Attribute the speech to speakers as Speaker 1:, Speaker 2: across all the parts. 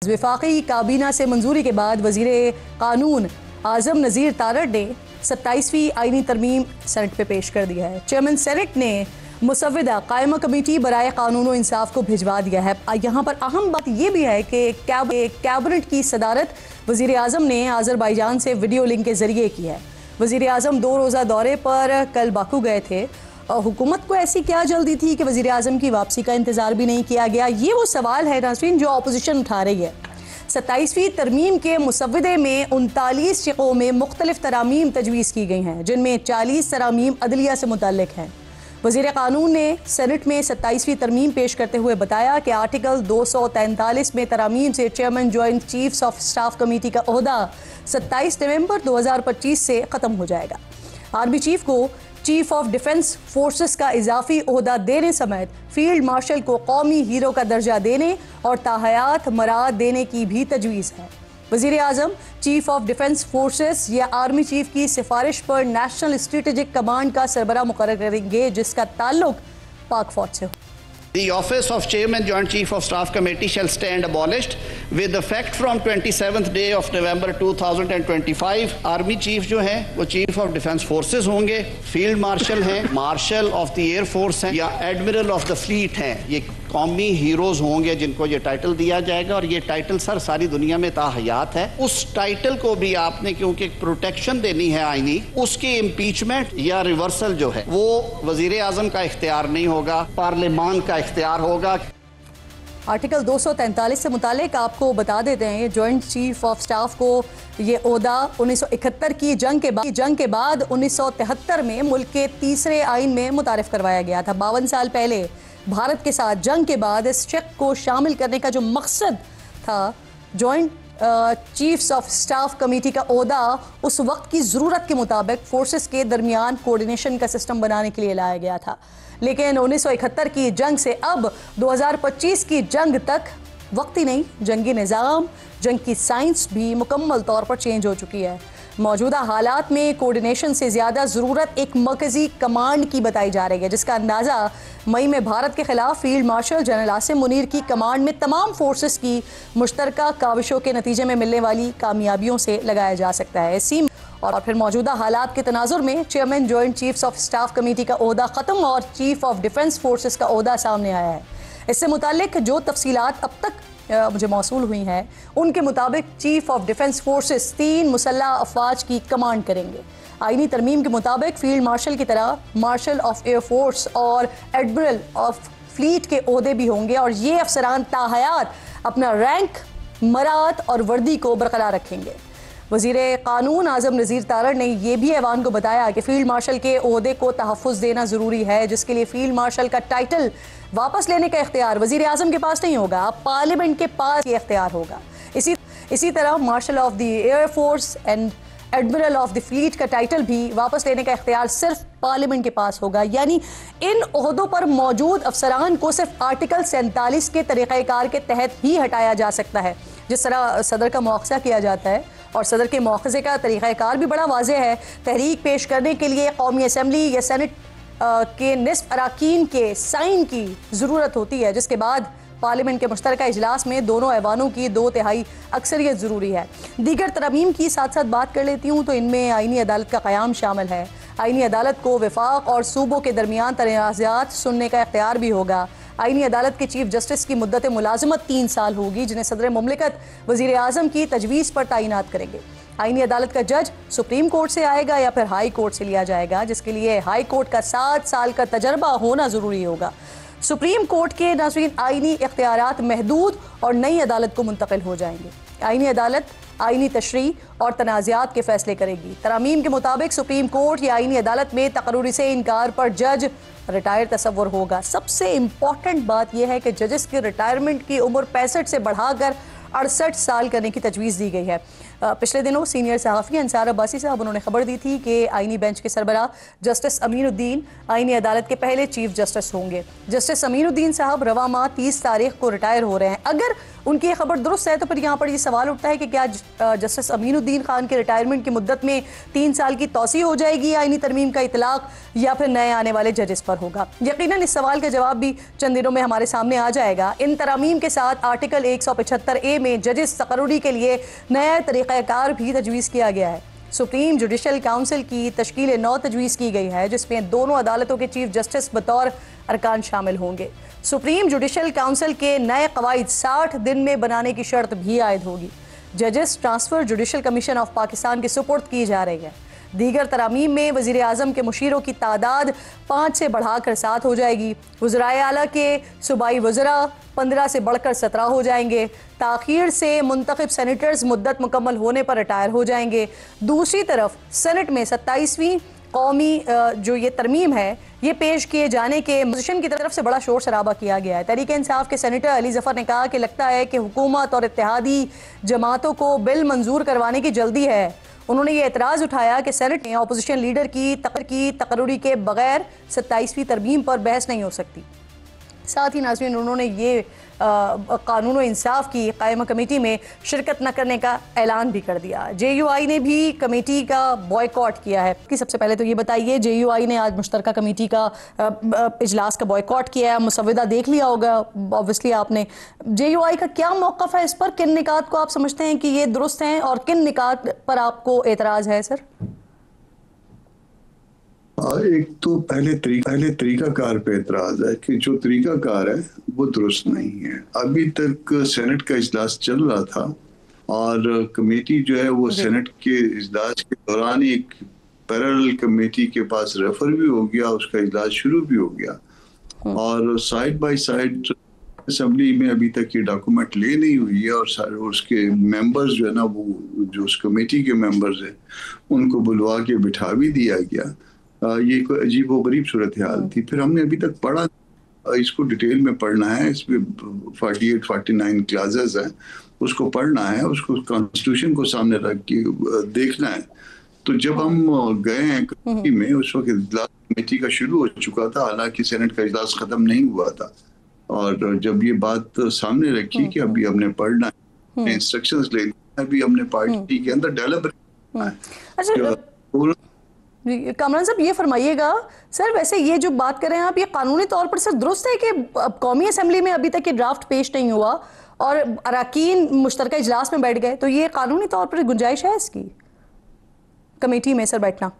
Speaker 1: वफाकी काबीना से मंजूरी के बाद वजीर कानून आजम नज़ीर तारड़ ने 27वीं आईनी तरमीम सेनेट पे पेश कर दिया है। चेयरमैन सेनेट ने मुसव्विदा कायमा कमेटी बराए कानून और इंसाफ को भिजवा दिया है। यहाँ पर अहम बात यह भी है कि कैबिनेट की सदारत वजीर आजम ने आज़रबाईजान से वीडियो लिंक के जरिए की है। वजीर आजम 2 रोज़ा दौरे पर कल बाकू गए थे। हुकूमत को ऐसी क्या जल्दी थी कि वज़ीर आज़म की वापसी का इंतज़ार भी नहीं किया गया? ये वो सवाल है नाज़रीन जो अपोजिशन उठा रही है। 27वीं तरमीम के मुसव्विदे में 39 शिकों में मुख्तलिफ तरामीम तजवीज़ की गई हैं, जिनमें 40 तरामीम अदलिया से मुतल्लिक हैं। वज़ीर कानून ने सेनेट में 27वीं तरमीम पेश करते हुए बताया कि आर्टिकल 243 में तरामीम से chairman joint chiefs of staff committee का ओहदा 27 नवंबर 2025 से ख़त्म हो जाएगा। आर्मी चीफ को चीफ ऑफ डिफेंस फोर्सेस का इजाफी ओहदा देने समेत फील्ड मार्शल को कौमी हीरो का दर्जा देने और ताहयात मराद देने की भी तजवीज़ है। वज़ीर आज़म चीफ ऑफ डिफेंस फोर्सेस या आर्मी चीफ की सिफारिश पर नेशनल स्ट्रेटेजिक कमांड का सरबरा मुकर्रर करेंगे, जिसका ताल्लुक पाक फौज से हो।
Speaker 2: The office of Chairman Joint Chief of Staff Committee shall stand abolished with effect from 27th day of November 2025. Army chief जो है वो चीफ ऑफ डिफेंस फोर्सेस होंगे, फील्ड मार्शल हैं, marshal of the air force हैं या admiral of the fleet हैं। ये कौमी हीरोज होंगे जिनको ये टाइटल दिया जाएगा और ये टाइटल सर सारी दुनिया में ताहयात है। उस टाइटल को भी आपने क्योंकि प्रोटेक्शन देनी है आईनी, उसकी इम्पीचमेंट या रिवर्सल जो है वो वजीर आजम का इख्तियार नहीं होगा, पार्लियामान का इख्तियार होगा।
Speaker 1: आर्टिकल 243 से मुतालिक आपको बता देते हैं, जॉइंट चीफ ऑफ स्टाफ को ये ओहदा 1971 की जंग के बाद 1973 में मुल्क के तीसरे आइन में मुतारिफ करवाया गया था। 52 साल पहले भारत के साथ जंग के बाद इस शक को शामिल करने का जो मकसद था, joint chiefs of staff committee का ओहदा उस वक्त की ज़रूरत के मुताबिक फोर्सेस के दरमियान कोऑर्डिनेशन का सिस्टम बनाने के लिए लाया गया था। लेकिन 1971 की जंग से अब 2025 की जंग तक वक्त ही नहीं, जंगी निज़ाम, जंग की साइंस भी मुकम्मल तौर पर चेंज हो चुकी है। मौजूदा हालात में कोऑर्डिनेशन से ज़्यादा ज़रूरत एक मरकज़ी कमांड की बताई जा रही है, जिसका अंदाज़ा मई में भारत के खिलाफ field marshal general Asim Munir की कमांड में तमाम फोर्सेस की मुश्तरका काविशों के नतीजे में मिलने वाली कामयाबियों से लगाया जा सकता है। इसी और फिर मौजूदा हालात के तनाजुर में chairman joint chiefs of staff committee का ओहदा ख़त्म और चीफ ऑफ डिफेंस फोर्सेस का ओहदा सामने आया है। इससे मुताल्लिक जो तफसीलात अब तक मुझे मौसूल हुई हैं, उनके मुताबिक चीफ ऑफ डिफेंस फोर्सेस 3 मुसल्लह अफवाज की कमांड करेंगे। आईनी तरमीम के मुताबिक फील्ड मार्शल की तरह मार्शल ऑफ एयर फोर्स और एडमिरल ऑफ फ्लीट के ओहदे भी होंगे और ये अफसरान ताहयात अपना रैंक, मराद और वर्दी को बरकरार रखेंगे। वज़ीर कानून आज़म नज़ीर तारड़ ने यह भी ऐवान को बताया कि फील्ड मार्शल के ओहदे को तहफ़्फ़ुज़ देना ज़रूरी है, जिसके लिए फील्ड मार्शल का टाइटल वापस लेने का इख्तियार वज़ीर आज़म के पास नहीं होगा, पार्लियामेंट के पास ये इख्तियार होगा। इसी तरह marshal of the air force and admiral of the fleet का टाइटल भी वापस लेने का इख्तियार सिर्फ पार्लियामेंट के पास होगा। यानी इन ओहदों पर मौजूद अफसरान को सिर्फ आर्टिकल 47 के तरीक़ाकार के तहत ही हटाया जा सकता है। जिस तरह सदर का मुआवजा किया जाता है और सदर के मुआवजे का तरीक़ाकार भी बड़ा वाज़ेह है। तहरीक पेश करने के लिए कौमी असम्बली या सेनेट के निस्फ अराकीन के साइन की ज़रूरत होती है, जिसके बाद पार्लियामेंट के मुश्तरका इजलास में दोनों ऐवानों की 2/3 अक्सरियत ज़रूरी है। दीगर तरमीम की साथ साथ बात कर लेती हूँ तो इनमें आईनी अदालत का क़याम शामिल है। आईनी अदालत को वफाक और सूबों के दरमियान तनाज़ात सुनने का इख्तियार भी होगा। आईनी अदालत के चीफ जस्टिस की मुद्दत मुलाजमत 3 साल होगी, जिन्हें सदर मुमलिकत वज़ीर आज़म की तजवीज़ पर तैनात करेंगे। आईनी अदालत का जज सुप्रीम कोर्ट से आएगा या फिर हाई कोर्ट से लिया जाएगा, जिसके लिए हाई कोर्ट का 7 साल का तजर्बा होना ज़रूरी होगा। सुप्रीम कोर्ट के नाज़रीन आईनी इख्तियारात महदूद और नई अदालत को मुंतकिल हो जाएंगे। आईनी अदालत आईनी तशरीह और तनाज़ात के फैसले करेगी। तरामीम के मुताबिक सुप्रीम कोर्ट या आईनी अदालत में तकर्रुरी से इनकार पर जज रिटायर तसव्वुर होगा। सबसे इम्पॉर्टेंट बात यह है कि जजेस की रिटायरमेंट की उम्र 65 से बढ़ाकर 68 साल करने की तजवीज़ दी गई है। पिछले दिनों सीनियर सहाफ़ी अंसार अब्बासी साहब उन्होंने खबर दी थी कि आईनी बेंच के सरबराह जस्टिस अमीनुद्दीन आईनी अदालत के पहले चीफ जस्टिस होंगे। जस्टिस अमीनुद्दीन साहब रवा माह 30 तारीख को रिटायर हो रहे हैं। अगर उनकी ये खबर दुरुस्त है तो फिर यहाँ पर ये सवाल उठता है कि क्या जस्टिस अमीनुद्दीन खान के रिटायरमेंट की मुद्दत में 3 साल की तौसी हो जाएगी आईनी तरमीम का इतलाक, या फिर नए आने वाले जजेस पर होगा। यकीनन इस सवाल का जवाब भी चंद दिनों में हमारे सामने आ जाएगा। इन तरामीम के साथ आर्टिकल 175A में जजेस तकर्रुरी के लिए नया तरीक़ाकार भी तजवीज़ किया गया है। सुप्रीम जुडिशल काउंसिल की तश्कील 9 तजवीज़ की गई है, जिसमें दोनों अदालतों के चीफ जस्टिस बतौर अरकान शामिल होंगे। सुप्रीम जुडिशल काउंसिल के नए कवायद 60 दिन में बनाने की शर्त भी आयद होगी। जजेस transfer judicial commission of Pakistan के सुपुर्द की जा रही है। दीगर तरामीम में वज़ीर आज़म के मुशीरों की तादाद 5 से बढ़ाकर 7 हो जाएगी। वज़राए आला के सूबाई वज़रा 15 से बढ़कर 17 हो जाएंगे। ताख़ीर से मुंतखब सेनेटर्स मुद्दत मुकम्मल होने पर रिटायर हो जाएंगे। दूसरी तरफ सेनेट में 27वीं कौमी जो ये तरमीम है ये पेश किए जाने के अपोजिशन की तरफ से बड़ा शोर शराबा किया गया है। तहरीक इंसाफ के सेनेटर अली जफ़र ने कहा कि लगता है कि हुकूमत और इत्तेहादी जमातों को बिल मंजूर करवाने की जल्दी है। उन्होंने ये एतराज़ उठाया कि सेनेट में अपोजिशन लीडर की तकर्रुरी के बगैर 27वीं तरमीम पर बहस नहीं हो सकती। साथ ही नाज़रीन उन्होंने ये कानून व इंसाफ की कायमा कमेटी में शिरकत न करने का ऐलान भी कर दिया। JUI ने भी कमेटी का बॉयकॉट किया है। कि सबसे पहले तो ये बताइए, JUI ने आज मुश्तरका कमेटी का इजलास का बॉयकॉट किया है, मुसव्वदा देख लिया होगा ऑब्वियसली आपने। JUI का क्या मौक़िफ़ है इस पर? किन निकात को आप समझते हैं कि ये दुरुस्त हैं और किन निकात पर आपको एतराज़ है सर?
Speaker 3: एक तो पहले तरीकाकार पे एतराज है कि जो तरीकाकार है वो दुरुस्त नहीं है। अभी तक सेनेट का इजलास चल रहा था और कमेटी जो है वो सेनेट के इजलास के दौरान एक पैरेलल कमेटी के पास रेफर भी हो गया, उसका इजलास शुरू भी हो गया और साइड बाय साइड असेंबली में अभी तक ये डॉक्यूमेंट ले नहीं हुई है और उसके मेंबर्स जो है ना वो जो उस कमेटी के मेंबर्स हैं उनको बुलवा के बिठा भी दिया गया। ये कोई अजीब व गरीब सूरत हाल थी। फिर हमने अभी तक पढ़ा, इसको डिटेल में पढ़ना है, इसमें 48-49 क्लासेस हैं, उसको पढ़ना है, उसको कॉन्स्टिट्यूशन को सामने रख के देखना है। तो जब हम गए हैं कमेटी में उस वक्त इजलास कमेटी का शुरू हो चुका था, हालांकि सेनेट का इजलास खत्म नहीं हुआ था। और जब ये बात सामने रखी कि अभी हमने पढ़ना है, इंस्ट्रक्शंस लेना है, अभी हमने पार्टी के अंदर डेवलप
Speaker 1: कामरान साहब ये फरमाइएगा सर, वैसे ये जो बात कर रहे हैं आप, ये कानूनी तौर पर सर दुरुस्त है कि कौमी असेंबली में अभी तक ये ड्राफ्ट पेश नहीं हुआ और अरकान मुश्तरका इजलास में बैठ गए, तो ये कानूनी तौर पर गुंजाइश है इसकी कमेटी में सर बैठना?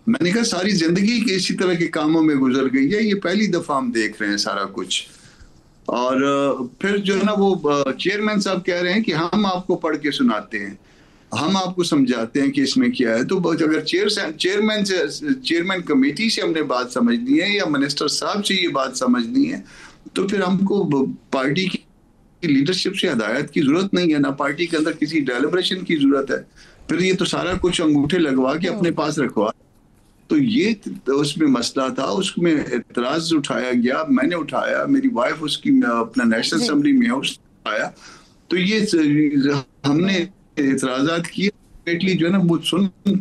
Speaker 3: मैंने कहा सारी जिंदगी के इसी तरह के कामों में गुजर गई है, ये पहली दफा हम देख रहे हैं सारा कुछ। और फिर जो है ना वो चेयरमैन साहब कह रहे हैं कि हम आपको पढ़ के सुनाते हैं, हम आपको समझाते हैं कि इसमें क्या है। तो अगर चेयरमैन कमेटी से हमने बात समझनी है या मिनिस्टर साहब से ये बात समझनी है तो फिर हमको पार्टी की लीडरशिप से हिदायत की जरूरत नहीं है, ना पार्टी के अंदर किसी डेलिब्रेशन की जरूरत है। फिर ये तो सारा कुछ अंगूठे लगवा के अपने पास रखवा, तो ये उसमें मसला था, उसमें एतराज उठाया गया, मैंने उठाया, मेरी वाइफ उसकी अपना नेशनल असेंबली में उसने उठाया। तो ये हमने एतराजात किए, जो है ना वो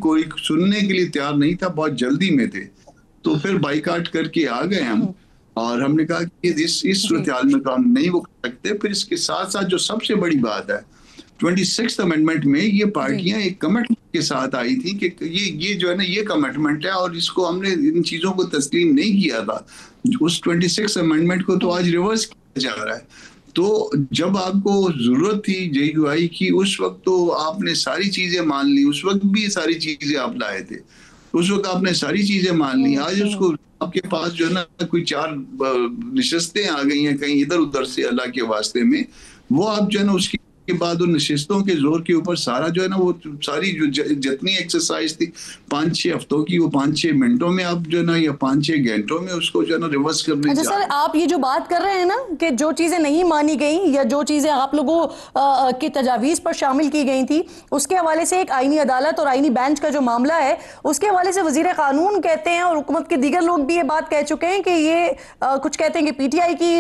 Speaker 3: कोई सुनने के लिए तैयार नहीं था, बहुत जल्दी में थे, तो फिर बाइकाट करके आ गए हम। और हमने कहा कि इस सूरत हाल में काम नहीं वो कर सकते। फिर इसके साथ साथ जो सबसे बड़ी बात है 26th अमेंडमेंट में ये पार्टियां एक कमिटमेंट के साथ आई थी कि ये जो है ना ये कमिटमेंट है और इसको हमने इन चीजों को तस्लीम नहीं किया था। उस 26th अमेंडमेंट को तो आज रिवर्स किया जा रहा है। तो जब आपको जरूरत थी JUI की उस वक्त तो आपने सारी चीजें मान ली, उस वक्त भी सारी चीजें आप लाए थे, उस वक्त आपने सारी चीजें मान ली। आज उसको आपके पास जो है ना कोई 4 नशिस्तें आ गई हैं कहीं इधर उधर से अल्लाह के वास्ते में, वो आप जो है ना उसकी के बाद उन नशिस्तों के जोर के ऊपर सारा जो है ना वो सारी जो जितनी एक्सरसाइज थी 5-6 हफ्तों की, वो 5-6 मिनटों में आप जो है ना या 5-6 घंटों में उसको जो है ना रिवर्स करने।
Speaker 1: अच्छा सर, आप ये जो बात कर रहे हैं ना कि जो चीजें नहीं मानी गई या जो चीजें आप लोगों की तजावीज पर शामिल की गई थी, उसके हवाले से एक आईनी अदालत और आईनी बेंच का जो मामला है उसके हवाले से वजीर कानून कहते हैं और हुकूमत के दीगर लोग भी ये बात कह चुके हैं कि ये कुछ कहते हैं कि PTI की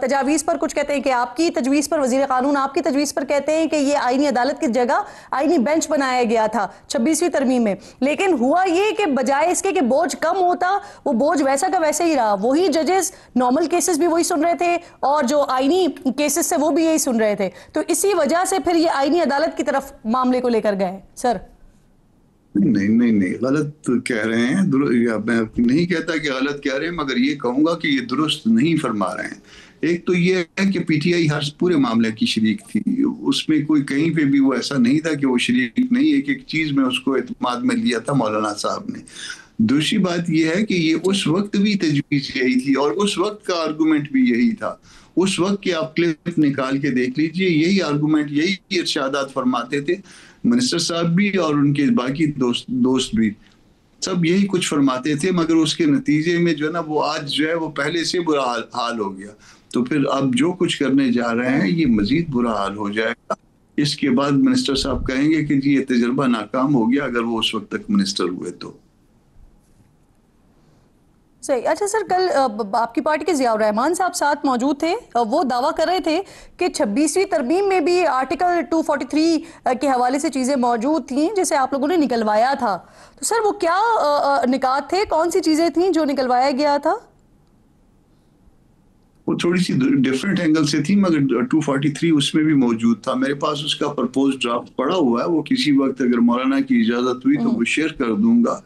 Speaker 1: तजावीज पर, कुछ कहते हैं कि आपकी तजवीज पर, वजीर कानून आपकी तजवीज पर सर कहते हैं कि ये आईनी अदालत की जगह आईनी बेंच बनाया गया था 26वीं तरमीम में, लेकिन हुआ ये कि बजाय इसके कि बोझ कम होता, वो बोझ वैसा का वैसा ही रहा। वही जजेस नॉर्मल केसेस भी वही सुन रहे थे और जो आईनी केसेस से वो भी यही सुन रहे थे, तो इसी वजह से फिर ये आईनी अदालत की तरफ मामले को लेकर गए। सर
Speaker 3: नहीं, गलत कह रहे हैं। मैं नहीं कहता कि गलत कह रहे हैं, मगर ये कहूंगा कि ये दुरुस्त नहीं फरमा रहे हैं। एक तो ये है कि पीटीआई हर पूरे मामले की शरीक थी, उसमें कोई कहीं पे भी वो ऐसा नहीं था कि वो शरीक नहीं, एक चीज में उसको एतमाद में लिया था मौलाना साहब ने। दूसरी बात ये है कि ये उस वक्त भी तजवीज यही थी और उस वक्त का आर्गूमेंट भी यही था। उस वक्त के आप क्लिप निकाल के देख लीजिए, यही आर्गूमेंट, यही इरशादात फरमाते थे मिनिस्टर साहब भी और उनके बाकी दोस्त भी, सब यही कुछ फरमाते थे। मगर उसके नतीजे में जो है ना, वो आज जो है वो पहले से बुरा हाल हो गया। तो फिर अब जो कुछ करने जा रहे हैं ये मजीद बुरा हाल हो जाएगा। इसके बाद मिनिस्टर साहब कहेंगे कि जी ये तजर्बा नाकाम हो गया, अगर वो उस वक्त तक मिनिस्टर हुए तो।
Speaker 1: सही। अच्छा सर, कल आपकी पार्टी के ज़ियाउर रहमान साहब साथ मौजूद थे, वो दावा कर रहे थे कि 26वीं तरमीम में भी आर्टिकल 243 के हवाले से चीज़ें मौजूद थीं जिसे आप लोगों ने निकलवाया था। तो सर वो क्या निकात थे, कौन सी चीज़ें थीं जो निकलवाया गया था?
Speaker 3: वो थोड़ी सी डिफरेंट एंगल से थी, मगर 243 उसमें भी मौजूद था। मेरे पास उसका प्रपोज ड्राफ्ट पड़ा हुआ है, वो किसी वक्त अगर मौलाना की इजाजत हुई तो वो शेयर कर दूंगा।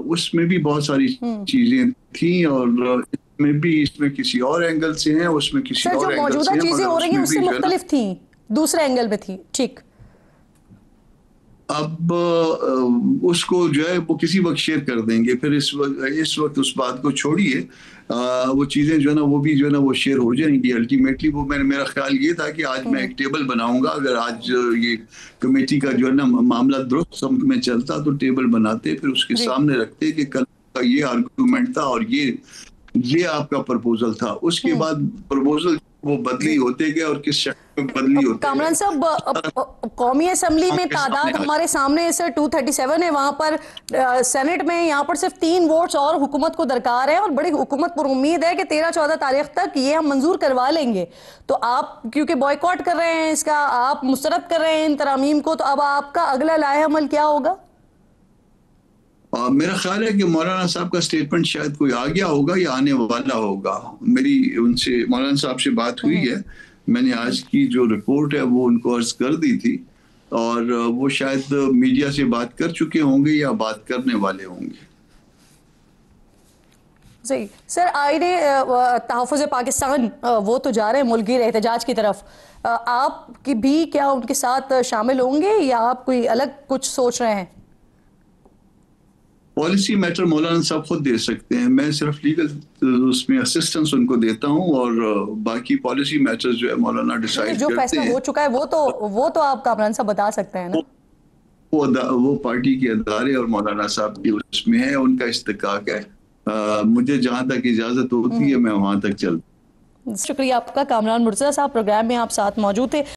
Speaker 3: उसमें भी बहुत सारी चीजें थी और इसमें किसी और एंगल से हैं, उसमें किसी और एंगल से हैं।
Speaker 1: मौजूदा चीजें हो रही हैं उससे मुख्तलिफ थी, दूसरे एंगल में थी। ठीक,
Speaker 3: अब उसको जो है वो किसी वक्त शेयर कर देंगे। फिर इस वक्त उस बात को छोड़िए, वो चीजें जो है ना वो भी जो है ना वो शेयर हो जाएंगी अल्टीमेटली। वो मेरा ख्याल ये था कि आज मैं एक टेबल बनाऊंगा, अगर आज ये कमेटी का जो है ना मामला दुरुस्त समत में चलता तो टेबल बनाते, फिर उसके सामने रखते कि कल का ये आर्गूमेंट था और ये आपका प्रपोजल था। उसके बाद प्रपोजल वो बदली होते गए और किस शक्ल में बदली होते।
Speaker 1: कामरान साहब, कौमी असम्बली में तादाद हमारे सामने सर 237 है, वहां पर सेनेट में यहाँ पर सिर्फ 3 वोट्स और हुकूमत को दरकार है और बड़ी हुकूमत पर उम्मीद है कि 13-14 तारीख तक ये हम मंजूर करवा लेंगे। तो आप क्योंकि बॉयकॉट कर रहे हैं इसका, आप मुस्तरद कर रहे हैं इन तरामीम को, तो अब आपका अगला लाए अमल क्या होगा?
Speaker 3: मेरा ख्याल है कि मौलाना साहब का स्टेटमेंट शायद कोई आ गया होगा या आने वाला होगा। मेरी उनसे मौलाना साहब से बात हुई है, मैंने आज की जो रिपोर्ट है वो उनको अर्ज कर दी थी और वो शायद मीडिया से बात कर चुके होंगे या बात करने वाले होंगे।
Speaker 1: सही। सर, आईने तहफ़्फ़ुज़ पाकिस्तान वो तो जा रहे हैं मुल्की एहतजाज की तरफ, आप की भी क्या उनके साथ शामिल होंगे या आप कोई अलग कुछ सोच रहे हैं?
Speaker 3: पॉलिसी मैटर मौलाना साहब खुद दे सकते हैं, मैं सिर्फ लीगल उसमें असिस्टेंस उनको देता हूं और बाकी पॉलिसी मैटर्स जो है मौलाना डिसाइड करते हैं।
Speaker 1: जो फैसला हो चुका है वो तो आप कामरान साहब बता सकते हैं ना।
Speaker 3: वो पार्टी के अदारे और मौलाना साहब की उसमें है, उनका इस्तिकाक है। मुझे जहां तक इजाजत होती है मैं वहां तक चलता हूं।
Speaker 1: शुक्रिया आपका। कामरान मुर्तज़ा साहब, प्रोग्राम में आप साथ मौजूद थे।